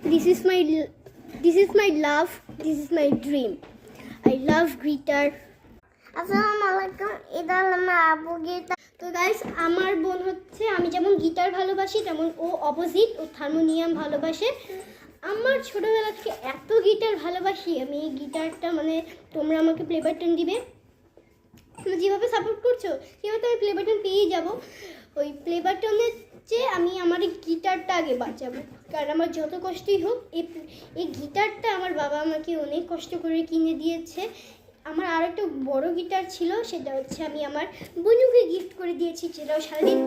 This is my love. This is my dream. I love guitar. আসসালামু আলাইকুম, এটা হলো আমার আবু গিটার। তো গাইস, আমার বোন হচ্ছে, আমি যেমন গিটার ভালোবাসি তেমন ও অপোজিট, ও হারমোনিয়াম ভালোবাসে। আমার ছোটোবেলা থেকে এত গিটার ভালোবাসি আমি, এই গিটারটা মানে তোমরা আমাকে প্লে বাটন দিবে, তোমরা যেভাবে সাপোর্ট করছো সেভাবে তো আমি প্লে বাটন পেয়েই যাবো। ওই প্লে বাটনের চেয়ে আমি আমার এই গিটারটা আগে বাঁচাবো, কারণ আমার যত কষ্টই হোক এই গিটারটা আমার বাবা আমাকে অনেক কষ্ট করে কিনে দিয়েছে। আমার আর একটা বড় গিটার ছিল, সেটা হচ্ছে আমি আমার বোনুকে গিফট করে দিয়েছি, যেটাও সারাদিন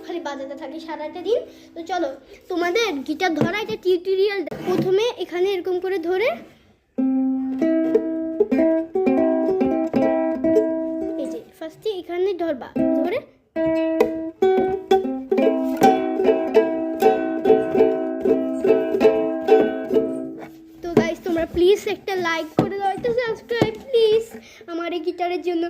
খালি বাজাতে থাকে সারাটা দিন। তো চলো তোমাদের গিটার ধরা একটা টিউটোরিয়াল। প্রথমে এখানে এরকম করে ধরে, এই যে ফার্স্টে এখানে ধরবা, ধরে প্লিজ একটা লাইক করে দাও, একটা সাবস্ক্রাইব প্লিজ আমার এই গিটারের জন্য।